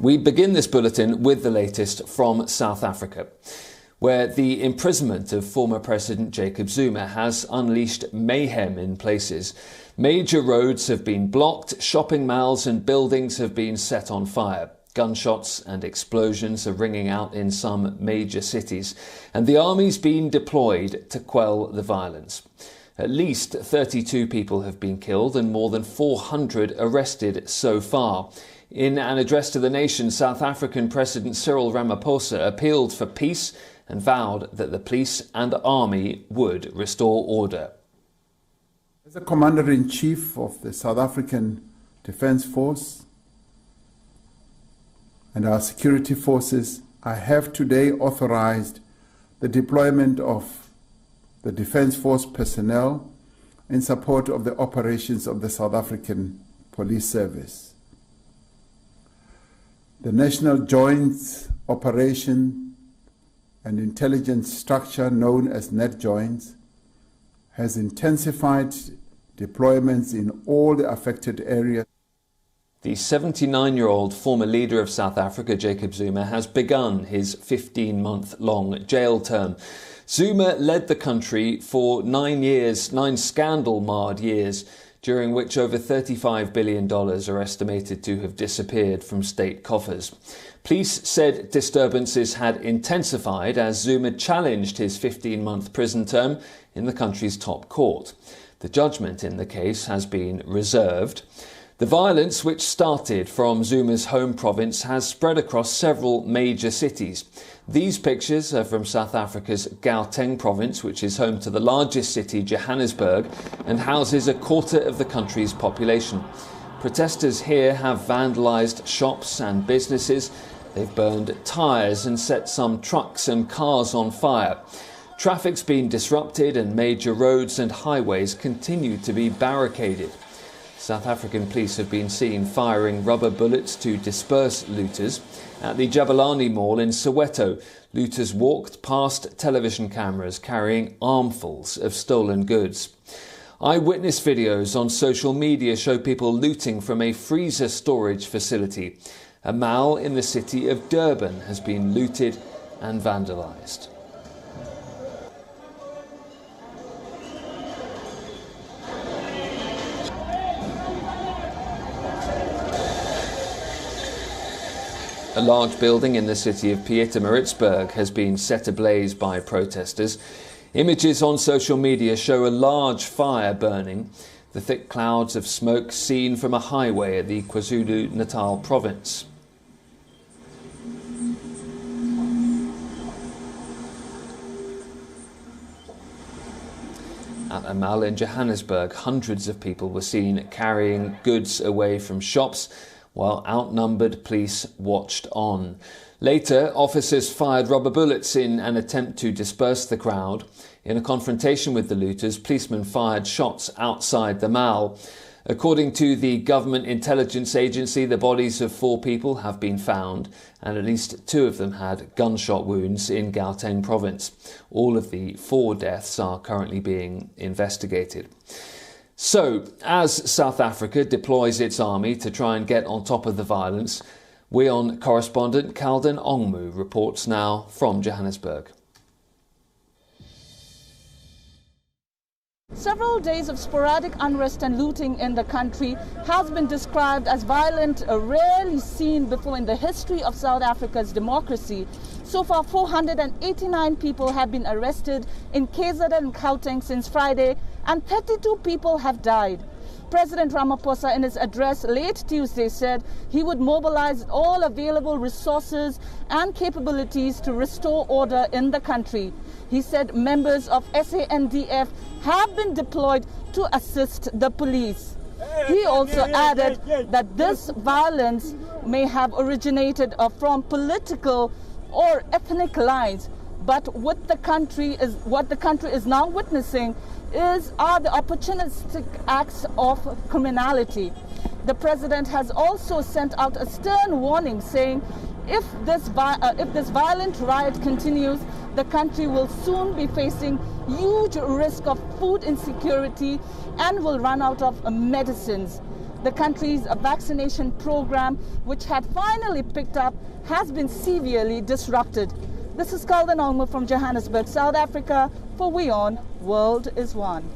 We begin this bulletin with the latest from South Africa, where the imprisonment of former President Jacob Zuma has unleashed mayhem in places. Major roads have been blocked, shopping malls and buildings have been set on fire. Gunshots and explosions are ringing out in some major cities, and the army's been deployed to quell the violence. At least 32 people have been killed and more than 400 arrested so far. In an address to the nation, South African President Cyril Ramaphosa appealed for peace and vowed that the police and army would restore order. As the Commander-in-Chief of the South African Defence Force and our security forces, I have today authorized the deployment of the Defence Force personnel in support of the operations of the South African Police Service. The National Joint Operation and Intelligence Structure, known as NetJoints, has intensified deployments in all the affected areas. The 79-year-old former leader of South Africa, Jacob Zuma, has begun his 15-month-long jail term. Zuma led the country for 9 scandal-marred years, during which over $35 billion are estimated to have disappeared from state coffers. Police said disturbances had intensified as Zuma challenged his 15-month prison term in the country's top court. The judgment in the case has been reserved. The violence, which started from Zuma's home province, has spread across several major cities. These pictures are from South Africa's Gauteng province, which is home to the largest city, Johannesburg, and houses a quarter of the country's population. Protesters here have vandalised shops and businesses. They've burned tyres and set some trucks and cars on fire. Traffic's been disrupted and major roads and highways continue to be barricaded. South African police have been seen firing rubber bullets to disperse looters. At the Jabulani Mall in Soweto, looters walked past television cameras carrying armfuls of stolen goods. Eyewitness videos on social media show people looting from a freezer storage facility. A mall in the city of Durban has been looted and vandalised. A large building in the city of Pietermaritzburg has been set ablaze by protesters. Images on social media show a large fire burning, the thick clouds of smoke seen from a highway at the KwaZulu-Natal province. At a mall in Johannesburg, hundreds of people were seen carrying goods away from shops, while outnumbered police watched on. Later, officers fired rubber bullets in an attempt to disperse the crowd. In a confrontation with the looters, policemen fired shots outside the mall. According to the government intelligence agency, the bodies of 4 people have been found, and at least 2 of them had gunshot wounds in Gauteng province. All of the 4 deaths are currently being investigated. So, as South Africa deploys its army to try and get on top of the violence, WION correspondent Kalden Ongmu reports now from Johannesburg. Several days of sporadic unrest and looting in the country has been described as violent, rarely seen before in the history of South Africa's democracy. So far, 489 people have been arrested in KZN and Gauteng since Friday, and 32 people have died. President Ramaphosa, in his address late Tuesday, said he would mobilize all available resources and capabilities to restore order in the country. He said members of SANDF have been deployed to assist the police. He also added that this violence may have originated from political or ethnic lines, but what the country is now witnessing are the opportunistic acts of criminality. The president has also sent out a stern warning saying if this violent riot continues, the country will soon be facing huge risk of food insecurity and will run out of medicines. The country's vaccination program, which had finally picked up, has been severely disrupted. This is Kalden Olmo from Johannesburg, South Africa. For WION, World is One.